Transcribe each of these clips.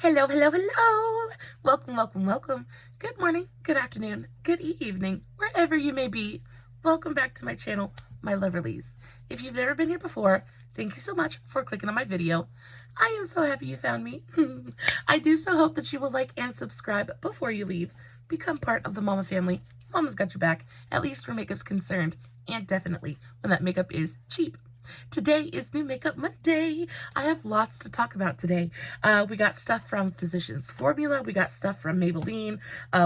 Hello, hello, hello. Welcome, welcome, welcome. Good morning, good afternoon, good evening, wherever you may be. Welcome back to my channel, my Loverlies. If you've never been here before, thank you so much for clicking on my video. I am so happy you found me. I do so hope that you will like and subscribe before you leave. Become part of the Mama family. Mama's got your back, at least where makeup's concerned, and definitely when that makeup is cheap. Today is New Makeup Monday. I have lots to talk about today. We got stuff from Physicians Formula. We got stuff from Maybeline.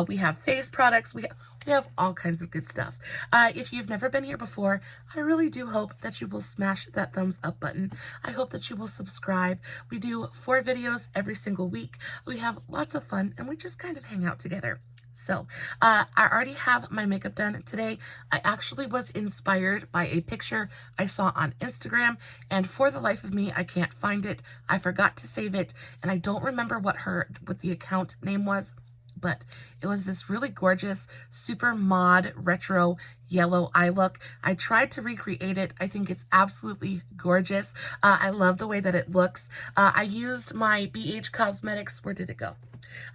We have face products. We have all kinds of good stuff. If you've never been here before, I really do hope that you will smash that thumbs up button. I hope that you will subscribe. We do 4 videos every single week. We have lots of fun and we just kind of hang out together. So, I already have my makeup done today. I actually was inspired by a picture I saw on Instagram, and for the life of me, I can't find it. I forgot to save it, and I don't remember what the account name was, but it was this really gorgeous, super mod, retro, yellow eye look. I tried to recreate it. I think it's absolutely gorgeous. I love the way that it looks. I used my BH Cosmetics, where did it go?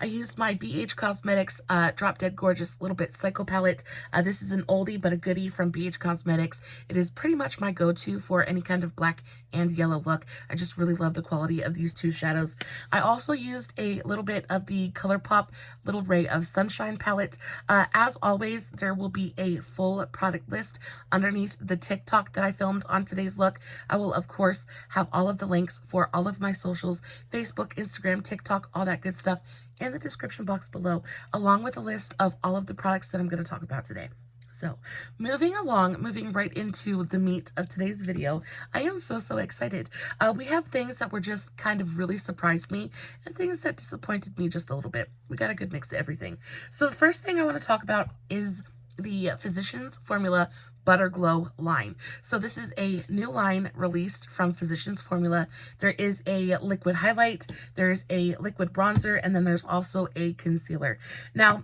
I used my BH Cosmetics Drop Dead Gorgeous Little Bit Psycho Palette. This is an oldie but a goodie from BH Cosmetics. It is pretty much my go-to for any kind of black and yellow look. I just really love the quality of these 2 shadows. I also used a little bit of the ColourPop Little Ray of Sunshine palette. As always, there will be a full product list underneath the TikTok that I filmed on today's look. I will, of course, have all of the links for all of my socials, Facebook, Instagram, TikTok, all that good stuff in the description box below, along with a list of all of the products that I'm going to talk about today. So, moving right into the meat of today's video, I am so excited. We have things that were just kind of really surprised me and things that disappointed me just a little bit. We got a good mix of everything. So the first thing I want to talk about is the Physicians Formula Butter Glow line. So this is a new line released from Physicians Formula. There is a liquid highlight, there's a liquid bronzer, and then there's also a concealer. Now,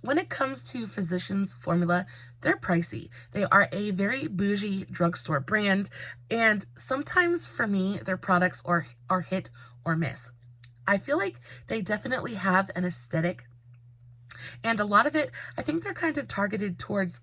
when it comes to Physicians Formula, they're pricey. They are a very bougie drugstore brand, and sometimes for me, their products are hit or miss. I feel like they definitely have an aesthetic, and a lot of it, I think they're kind of targeted towards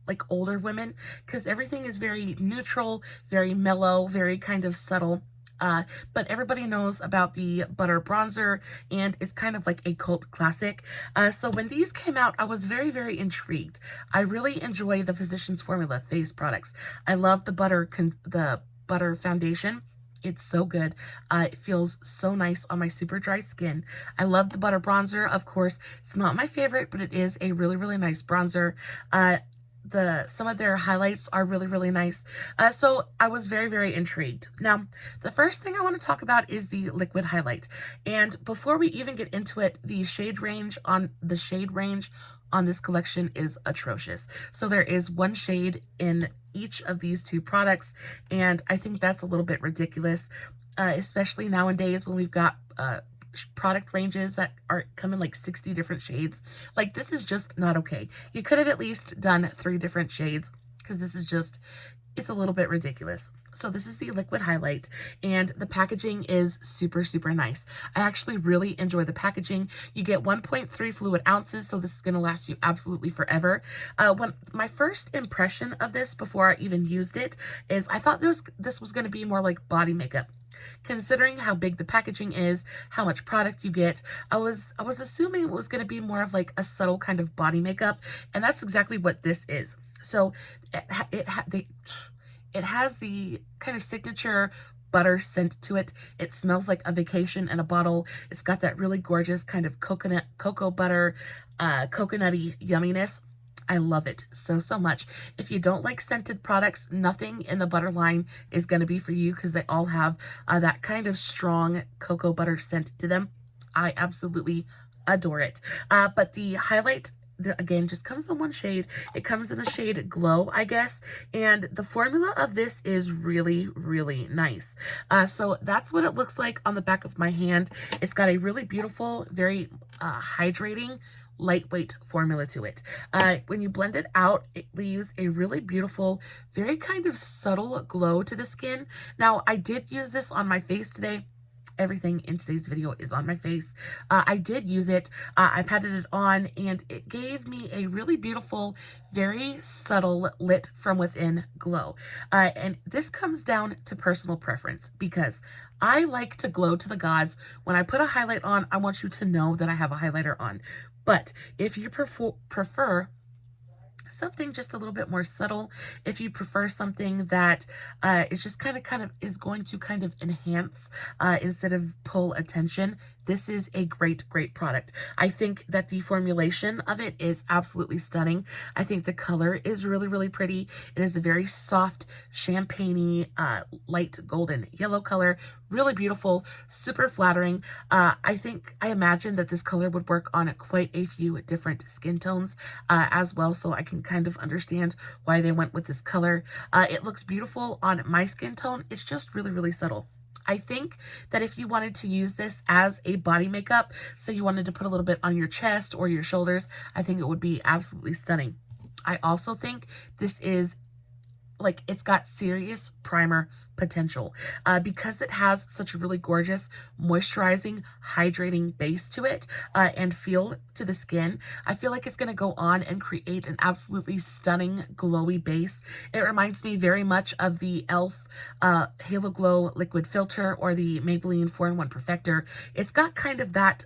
like older women, because everything is very neutral, very mellow, very kind of subtle. But everybody knows about the butter bronzer, and it's kind of like a cult classic. So when these came out, I was very intrigued. I really enjoy the Physicians Formula face products. I love the butter foundation. It's so good. It feels so nice on my super dry skin. I love the butter bronzer. Of course, it's not my favorite, but it is a really nice bronzer. Some of their highlights are really nice. So I was very intrigued. Now, the first thing I want to talk about is the liquid highlight. And before we even get into it, the shade range on this collection is atrocious. So there is 1 shade in each of these 2 products, and I think that's a little bit ridiculous, especially nowadays when we've got product ranges that are coming like 60 different shades. Like, this is just not okay. You could have at least done 3 different shades, because this is just, it's a little bit ridiculous. So this is the liquid highlight, and the packaging is super nice. I actually really enjoy the packaging. You get 1.3 fluid ounces, so this is going to last you absolutely forever. When my first impression of this before I even used it is I thought this was going to be more like body makeup. Considering how big the packaging is, how much product you get, I was assuming it was going to be more of like a subtle kind of body makeup, and that's exactly what this is. So it has the kind of signature butter scent to it. It smells like a vacation in a bottle. It's got that really gorgeous kind of cocoa butter, coconutty yumminess. I love it so much. If you don't like scented products, nothing in the butter line is going to be for you, because they all have that kind of strong cocoa butter scent to them. I absolutely adore it. But the highlight, again, just comes in 1 shade. It comes in the shade Glow, I guess, and the formula of this is really nice. So that's what it looks like on the back of my hand. It's got a really beautiful, very hydrating, lightweight formula to it. When you blend it out, it leaves a really beautiful, very kind of subtle glow to the skin. Now, I did use this on my face today, everything in today's video is on my face. I did use it. I patted it on and it gave me a really beautiful, very subtle lit from within glow. And this comes down to personal preference because I like to glow to the gods. When I put a highlight on, I want you to know that I have a highlighter on. But if you prefer something just a little bit more subtle, if you prefer something that is just kind of is going to kind of enhance instead of pull attention, this is a great product. I think that the formulation of it is absolutely stunning. I think the color is really pretty. It is a very soft champagne-y light golden yellow color, really beautiful, super flattering. I imagine that this color would work on quite a few different skin tones as well, so I can kind of understand why they went with this color. It looks beautiful on my skin tone. It's just really subtle. I think that if you wanted to use this as a body makeup, so you wanted to put a little bit on your chest or your shoulders, I think it would be absolutely stunning. I also think this is like, it's got serious primer potential because it has such a really gorgeous moisturizing, hydrating base to it and feel to the skin. I feel like it's going to go on and create an absolutely stunning glowy base. It reminds me very much of the e.l.f. Halo Glow liquid filter or the Maybelline 4-in-1 Perfector. It's got kind of that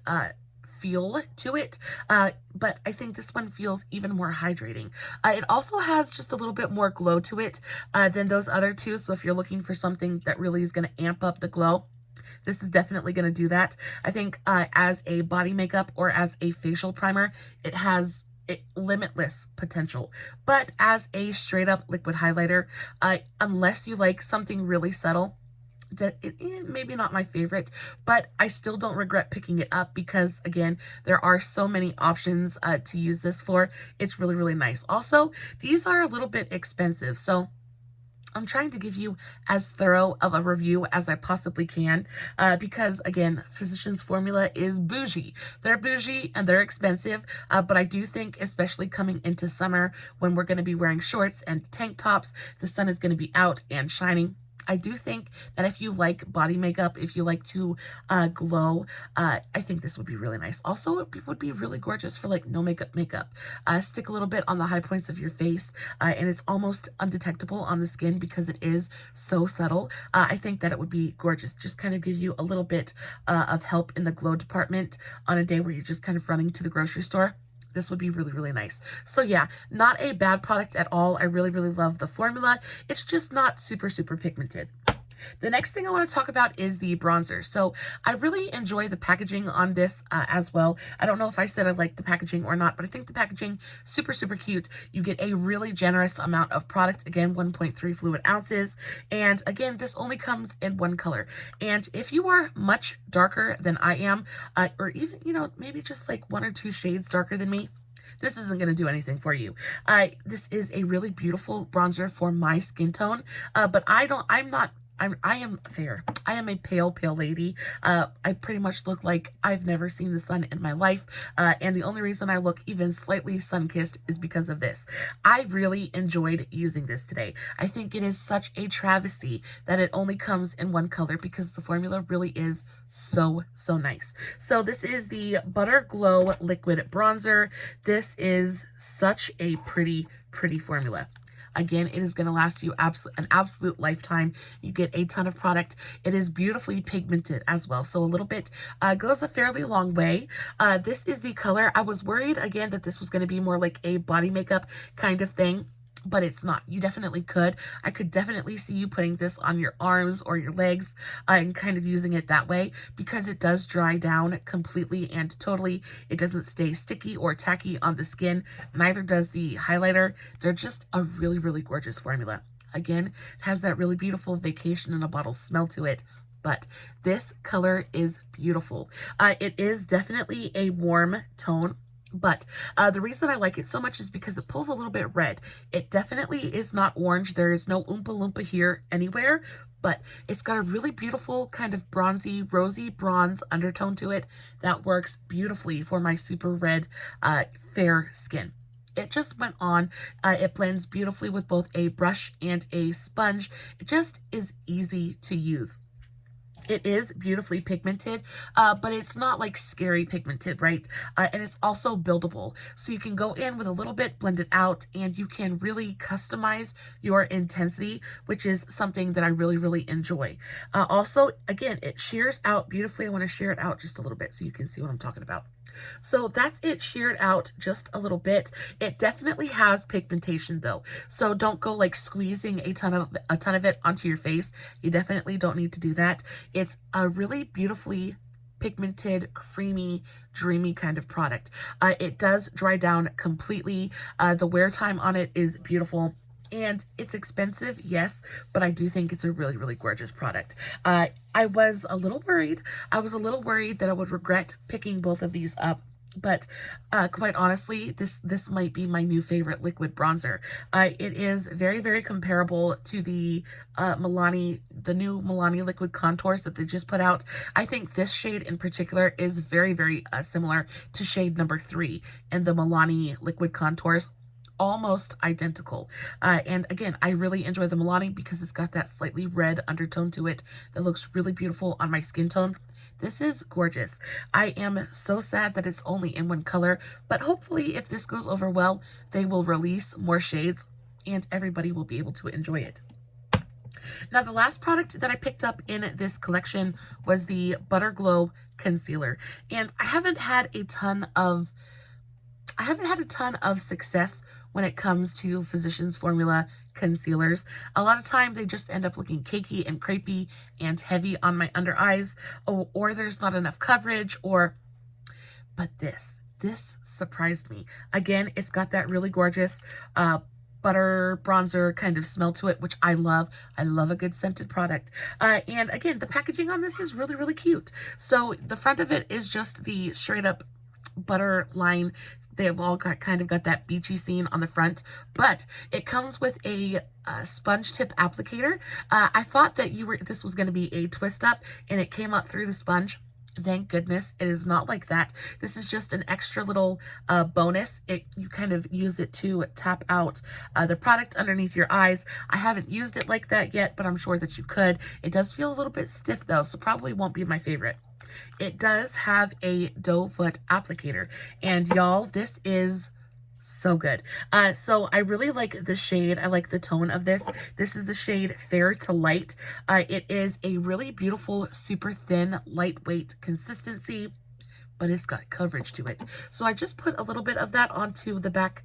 feel to it, but I think this one feels even more hydrating. It also has just a little bit more glow to it than those other two, so if you're looking for something that really is going to amp up the glow, this is definitely going to do that. I think as a body makeup or as a facial primer, it has limitless potential, but as a straight up liquid highlighter, unless you like something really subtle, maybe not my favorite, but I still don't regret picking it up because, again, there are so many options to use this for. It's really nice. Also, these are a little bit expensive, so I'm trying to give you as thorough of a review as I possibly can because, again, Physicians Formula is bougie. They're bougie and they're expensive, but I do think, especially coming into summer when we're going to be wearing shorts and tank tops, the sun is going to be out and shining. I do think that if you like body makeup, if you like to glow, I think this would be really nice. Also, it would be really gorgeous for like no makeup. Stick a little bit on the high points of your face, and it's almost undetectable on the skin because it is so subtle. I think that it would be gorgeous. Just kind of gives you a little bit of help in the glow department on a day where you're just kind of running to the grocery store. This would be really nice. So yeah, not a bad product at all. I really love the formula. It's just not super pigmented. The next thing I want to talk about is the bronzer. So I really enjoy the packaging on this as well. I don't know if I said I like the packaging or not, but I think the packaging super cute. You get a really generous amount of product. Again, 1.3 fluid ounces. And again, this only comes in one color. And if you are much darker than I am, or even, you know, maybe just like 1 or 2 shades darker than me, this isn't going to do anything for you. This is a really beautiful bronzer for my skin tone, but I am fair. I am a pale lady. I pretty much look like I've never seen the sun in my life. And the only reason I look even slightly sun-kissed is because of this. I really enjoyed using this today. I think it is such a travesty that it only comes in one color because the formula really is so nice. So this is the Butter Glow Liquid Bronzer. This is such a pretty formula. Again, it is going to last you an absolute lifetime. You get a ton of product. It is beautifully pigmented as well, so a little bit goes a fairly long way. This is the color. I was worried, again, that this was going to be more like a body makeup kind of thing, but it's not. You definitely could. I could definitely see you putting this on your arms or your legs and kind of using it that way because it does dry down completely and totally. It doesn't stay sticky or tacky on the skin. Neither does the highlighter. They're just a really gorgeous formula. Again, it has that really beautiful vacation in a bottle smell to it. But this color is beautiful. It is definitely a warm tone. But the reason I like it so much is because it pulls a little bit red. It definitely is not orange. There is no Oompa Loompa here anywhere, but it's got a really beautiful kind of bronzy, rosy bronze undertone to it that works beautifully for my super red, fair skin. It just went on. It blends beautifully with both a brush and a sponge. It just is easy to use. It is beautifully pigmented, but it's not like scary pigmented, right? And it's also buildable. So you can go in with a little bit, blend it out, and you can really customize your intensity, which is something that I really, really enjoy. Also, again, it shears out beautifully. I want to shear it out just a little bit so you can see what I'm talking about. So that's it sheared out just a little bit. It definitely has pigmentation though. So don't go like squeezing a ton of it onto your face. You definitely don't need to do that. It's a really beautifully pigmented, creamy, dreamy kind of product. It does dry down completely. The wear time on it is beautiful. And it's expensive, yes, but I do think it's a really, really gorgeous product. I was a little worried. I was a little worried that I would regret picking both of these up. But quite honestly, this might be my new favorite liquid bronzer. It is very, very comparable to the the new Milani liquid contours that they just put out. I think this shade in particular is very, very similar to shade number 3 in the Milani liquid contours. Almost identical. And again, I really enjoy the Milani because it's got that slightly red undertone to it that looks really beautiful on my skin tone. This is gorgeous. I am so sad that it's only in one color, but hopefully if this goes over well, they will release more shades and everybody will be able to enjoy it. Now, the last product that I picked up in this collection was the Butter Glow Concealer. And I haven't had a ton of success when it comes to Physicians Formula concealers. A lot of time they just end up looking cakey and crepey and heavy on my under eyes, or there's not enough coverage, but this surprised me. Again, it's got that really gorgeous butter bronzer kind of smell to it, which I love. I love a good scented product. And again, the packaging on this is really, really cute. So the front of it is just the straight up butter line. They've all got that beachy scene on the front, but it comes with a sponge tip applicator. I thought that this was going to be a twist up and it came up through the sponge. Thank goodness it is not like that. This is just an extra little bonus. You kind of use it to tap out the product underneath your eyes. I haven't used it like that yet, but I'm sure that you could. It does feel a little bit stiff though, so probably won't be my favorite. It does have a doe foot applicator, and y'all, this is so good. So I really like the shade. I like the tone of this. This is the shade Fair to Light. It is a really beautiful, super thin, lightweight consistency, but it's got coverage to it. So I just put a little bit of that onto the back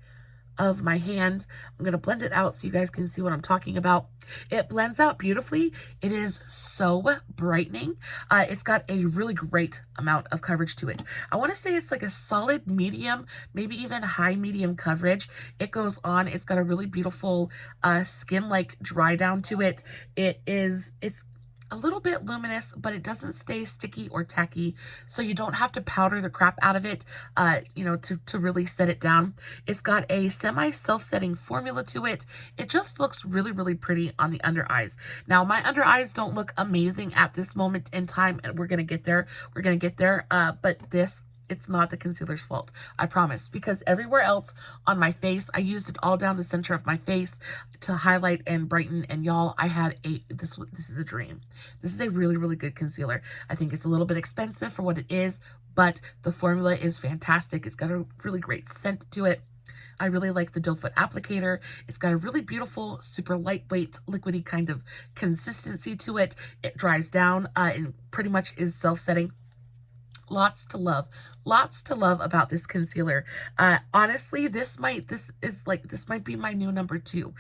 of my hand. I'm going to blend it out so you guys can see what I'm talking about. It blends out beautifully. It is so brightening. It's got a really great amount of coverage to it. I want to say it's like a solid medium, maybe even high medium coverage. It goes on. It's got a really beautiful skin-like dry down to it. It's a little bit luminous, but it doesn't stay sticky or tacky, so you don't have to powder the crap out of it, to really set it down. It's got a semi-self-setting formula to it. It just looks really, really pretty on the under eyes. Now, my under eyes don't look amazing at this moment in time, and we're gonna get there. But it's not the concealer's fault, I promise, because everywhere else on my face, I used it all down the center of my face to highlight and brighten, and y'all, this is a dream. This is a really, really good concealer. I think it's a little bit expensive for what it is, but the formula is fantastic. It's got a really great scent to it. I really like the doe foot applicator. It's got a really beautiful, super lightweight, liquidy kind of consistency to it. It dries down and pretty much is self-setting. Lots to love about this concealer. Honestly, this might be my new number 2,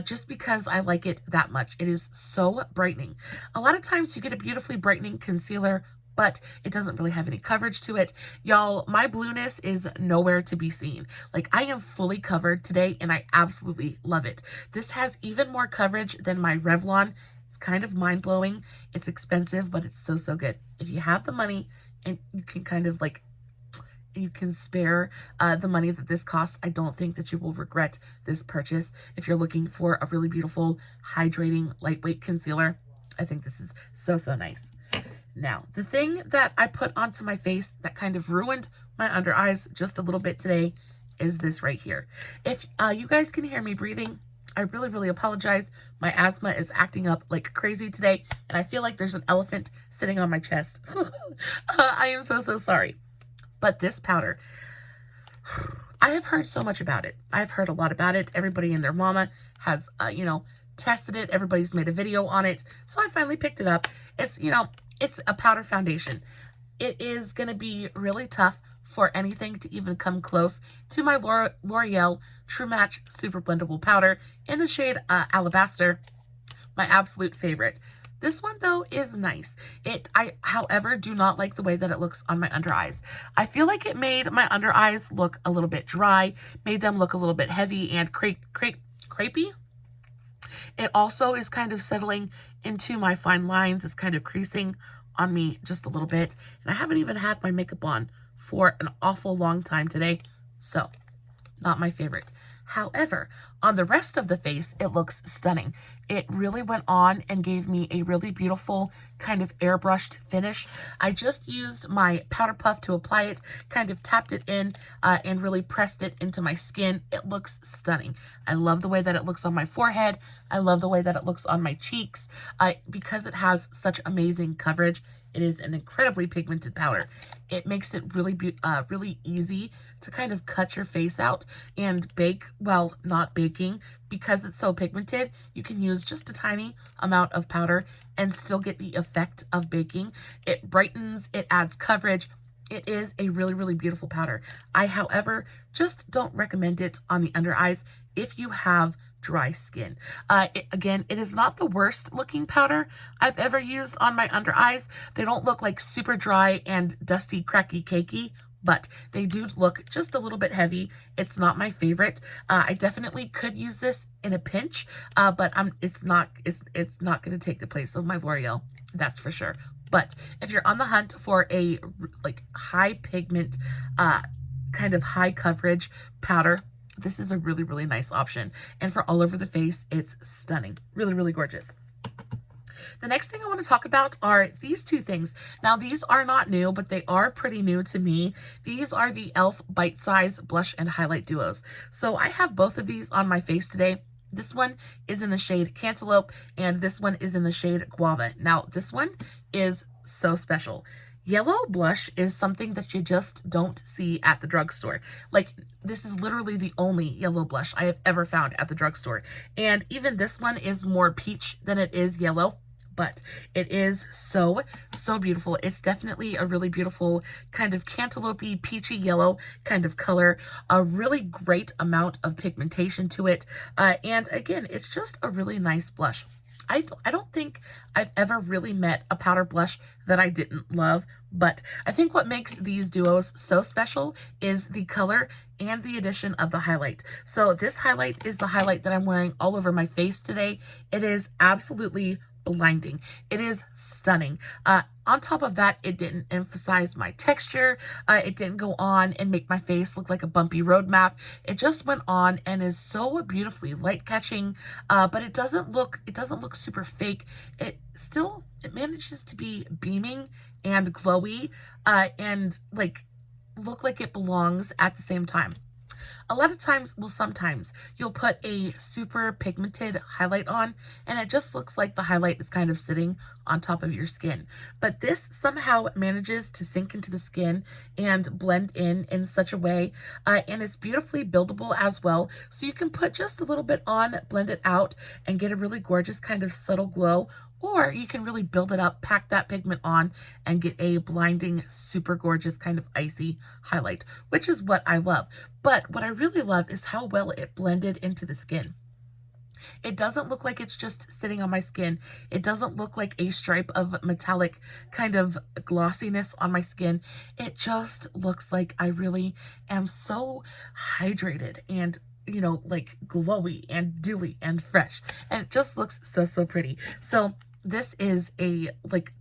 just because I like it that much. It is so brightening. A lot of times you get a beautifully brightening concealer, but it doesn't really have any coverage to it. Y'all, my blueness is nowhere to be seen. Like, I am fully covered today, and I absolutely love it. This has even more coverage than my Revlon. It's kind of mind-blowing. It's expensive, but it's so, so good. If you have the money, and you can you can spare the money that this costs, I don't think that you will regret this purchase. If you're looking for a really beautiful, hydrating, lightweight concealer, I think this is so, so nice. Now, the thing that I put onto my face that kind of ruined my under eyes just a little bit today is this right here. If you guys can hear me breathing, I really, really apologize. My asthma is acting up like crazy today, and I feel like there's an elephant sitting on my chest. I am so, so sorry. But this powder, I have heard so much about it. I've heard a lot about it. Everybody and their mama has, tested it. Everybody's made a video on it. So I finally picked it up. It's, it's a powder foundation. It is going to be really tough for anything to even come close to my L'Oreal True Match Super Blendable Powder in the shade Alabaster, my absolute favorite. This one, though, is nice. I, however, do not like the way that it looks on my under eyes. I feel like it made my under eyes look a little bit dry, made them look a little bit heavy and crepey. It also is kind of settling into my fine lines. It's kind of creasing on me just a little bit. And I haven't even had my makeup on for an awful long time today. So, not my favorite. However, on the rest of the face, it looks stunning. It really went on and gave me a really beautiful kind of airbrushed finish. I just used my powder puff to apply it, kind of tapped it in and really pressed it into my skin. It looks stunning. I love the way that it looks on my forehead. I love the way that it looks on my cheeks. Because it has such amazing coverage, it is an incredibly pigmented powder. It makes it really easy to kind of cut your face out and bake while not baking. Because it's so pigmented, you can use just a tiny amount of powder and still get the effect of baking. It brightens, it adds coverage. It is a really, really beautiful powder. I, however, just don't recommend it on the under eyes if you have dry skin. Again, it is not the worst looking powder I've ever used on my under eyes. They don't look like super dry and dusty, cracky, cakey, but they do look just a little bit heavy. It's not my favorite. I definitely could use this in a pinch, but it's not going to take the place of my L'Oreal. That's for sure. But if you're on the hunt for a high pigment, kind of high coverage powder, this is a really, really nice option. And for all over the face, it's stunning. Really, really gorgeous. The next thing I want to talk about are these two things. Now, these are not new, but they are pretty new to me. These are the e.l.f. Bite Size Blush and Highlight Duos. So I have both of these on my face today. This one is in the shade Cantaloupe, and this one is in the shade Guava. Now, this one is so special. Yellow blush is something that you just don't see at the drugstore. Like, this is literally the only yellow blush I have ever found at the drugstore. And even this one is more peach than it is yellow. But it is so, so beautiful. It's definitely a really beautiful kind of cantaloupe-y, peachy yellow kind of color. A really great amount of pigmentation to it. And again, it's just a really nice blush. I don't think I've ever really met a powder blush that I didn't love, but I think what makes these duos so special is the color and the addition of the highlight. So this highlight is the highlight that I'm wearing all over my face today. It is absolutely blinding. It is stunning. On top of that, it didn't emphasize my texture. It didn't go on and make my face look like a bumpy road map. It just went on and is so beautifully light catching, but it doesn't look super fake. It manages to be beaming and glowy, and look like it belongs at the same time. A lot of times, well, sometimes you'll put a super pigmented highlight on and it just looks like the highlight is kind of sitting on top of your skin. But this somehow manages to sink into the skin and blend in such a way, and it's beautifully buildable as well. So you can put just a little bit on, blend it out, and get a really gorgeous kind of subtle glow. Or you can really build it up, pack that pigment on, and get a blinding, super gorgeous kind of icy highlight, which is what I love. But what I really love is how well it blended into the skin. It doesn't look like it's just sitting on my skin. It doesn't look like a stripe of metallic kind of glossiness on my skin. It just looks like I really am so hydrated and like glowy and dewy and fresh. And it just looks so, so pretty. So this is a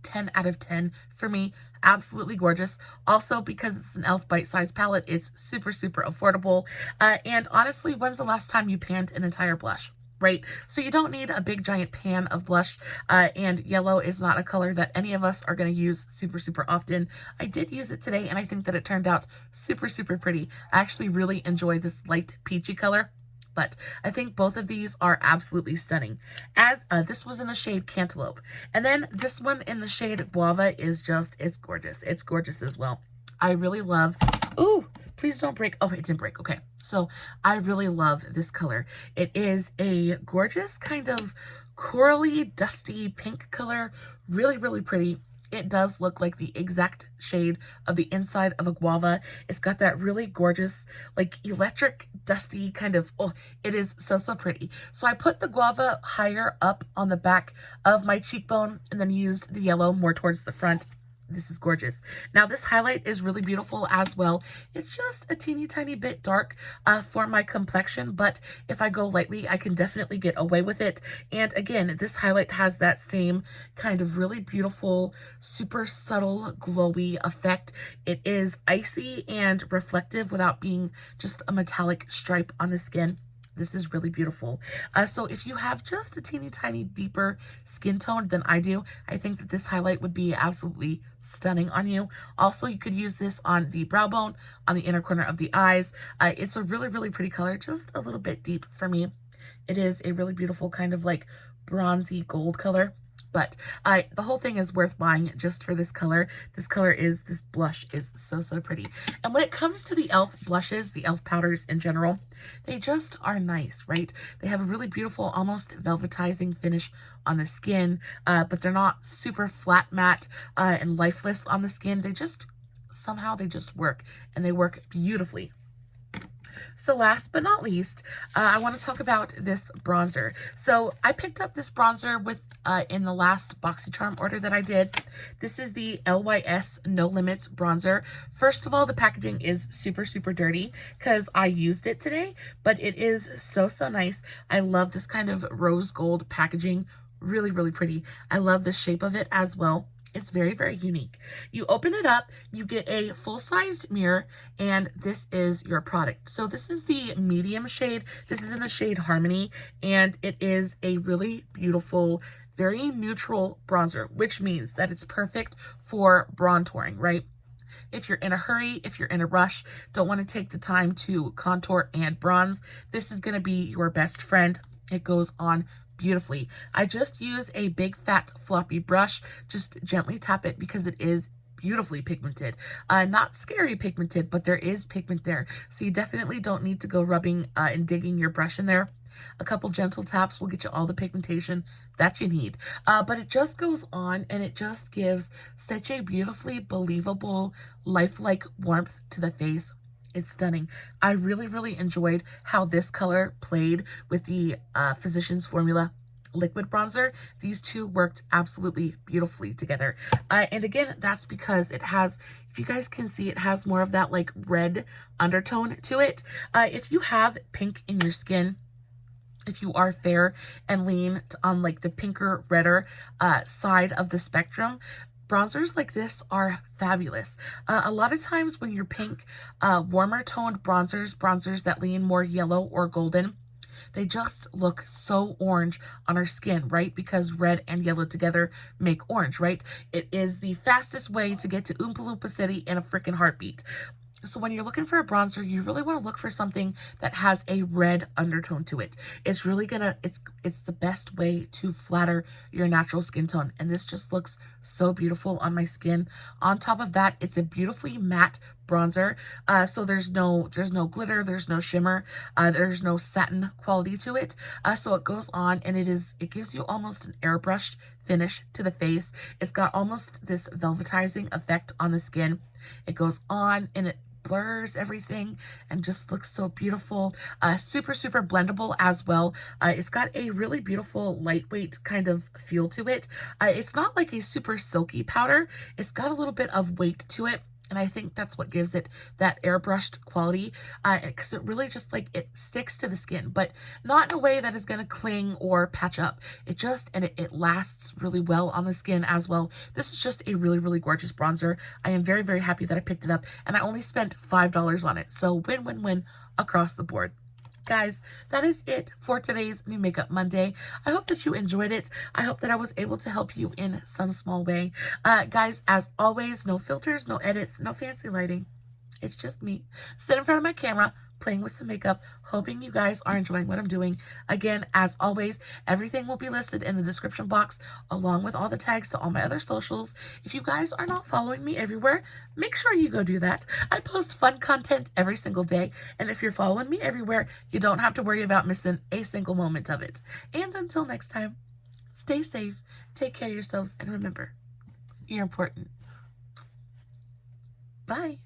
10 out of 10 for me. Absolutely gorgeous. Also, because it's an e.l.f. bite-sized palette, it's super, super affordable. And honestly, when's the last time you panned an entire blush? Right? So you don't need a big giant pan of blush, and yellow is not a color that any of us are going to use super, super often. I did use it today, and I think that it turned out super, super pretty. I actually really enjoy this light peachy color. But I think both of these are absolutely stunning. As this was in the shade Cantaloupe. And then this one in the shade Guava is just, it's gorgeous. It's gorgeous as well. I really love, ooh, please don't break. Oh, it didn't break. Okay. So I really love this color. It is a gorgeous kind of corally, dusty pink color. Really, really pretty. It does look like the exact shade of the inside of a guava. It's got that really gorgeous, like electric, dusty kind of, oh, it is so, so pretty. So I put the guava higher up on the back of my cheekbone and then used the yellow more towards the front. This is gorgeous. Now this highlight is really beautiful as well. It's just a teeny tiny bit dark for my complexion, but if I go lightly, I can definitely get away with it. And again, this highlight has that same kind of really beautiful, super subtle, glowy effect. It is icy and reflective without being just a metallic stripe on the skin. This is really beautiful. So if you have just a teeny tiny deeper skin tone than I do, I think that this highlight would be absolutely stunning on you. Also, you could use this on the brow bone, on the inner corner of the eyes. It's a really, really pretty color, just a little bit deep for me. It is a really beautiful kind of like bronzy gold color. But the whole thing is worth buying just for this color. This blush is so, so pretty. And when it comes to the e.l.f. blushes, the e.l.f. powders in general, they just are nice, right? They have a really beautiful, almost velvetizing finish on the skin, but they're not super flat matte and lifeless on the skin. They just, somehow they just work, and they work beautifully. So last but not least, I want to talk about this bronzer. So I picked up this bronzer with in the last BoxyCharm order that I did. This is the LYS No Limits bronzer. First of all, the packaging is super, super dirty because I used it today, but it is so, so nice. I love this kind of rose gold packaging. Really, really pretty. I love the shape of it as well. It's very, very unique. You open it up, you get a full-sized mirror, and this is your product. So this is the medium shade. This is in the shade Harmony, and it is a really beautiful, very neutral bronzer, which means that it's perfect for bronzing, right? If you're in a hurry, if you're in a rush, don't want to take the time to contour and bronze, this is going to be your best friend. It goes on beautifully. I just use a big fat floppy brush, just gently tap it because it is beautifully pigmented. Not scary pigmented, but there is pigment there. So you definitely don't need to go rubbing and digging your brush in there. A couple gentle taps will get you all the pigmentation that you need. But it just goes on and it just gives such a beautifully believable, lifelike warmth to the face. It's stunning. I really, really enjoyed how this color played with the Physicians Formula liquid bronzer. These two worked absolutely beautifully together. And again, that's because it has, if you guys can see, it has more of that like red undertone to it. If you have pink in your skin, if you are fair and lean on like the pinker, redder side of the spectrum, bronzers like this are fabulous. A lot of times when you're pink, warmer toned bronzers that lean more yellow or golden, they just look so orange on our skin, right? Because red and yellow together make orange, right? It is the fastest way to get to Oompa Loompa City in a freaking heartbeat. So when you're looking for a bronzer, you really want to look for something that has a red undertone to it. It's really gonna, it's the best way to flatter your natural skin tone. And this just looks so beautiful on my skin. On top of that, it's a beautifully matte bronzer. So there's no glitter, there's no shimmer, there's no satin quality to it. So it goes on and it gives you almost an airbrushed finish to the face. It's got almost this velvetizing effect on the skin. It goes on and it blurs everything and just looks so beautiful. Super, super blendable as well. It's got a really beautiful lightweight kind of feel to it. It's not like a super silky powder. It's got a little bit of weight to it. And I think that's what gives it that airbrushed quality, because it really just like, it sticks to the skin, but not in a way that is going to cling or patch up. It just, and it lasts really well on the skin as well. This is just a really, really gorgeous bronzer. I am very, very happy that I picked it up, and I only spent $5 on it. So win, win, win across the board. Guys, that is it for today's New Makeup Monday. I hope that you enjoyed it. I hope that I was able to help you in some small way. Guys, as always, no filters, no edits, no fancy lighting. It's just me sitting in front of my camera, playing with some makeup, hoping you guys are enjoying what I'm doing. Again, as always, everything will be listed in the description box along with all the tags to all my other socials. If you guys are not following me everywhere, make sure you go do that. I post fun content every single day, and if you're following me everywhere, you don't have to worry about missing a single moment of it. And until next time, stay safe, take care of yourselves, and remember, you're important. Bye.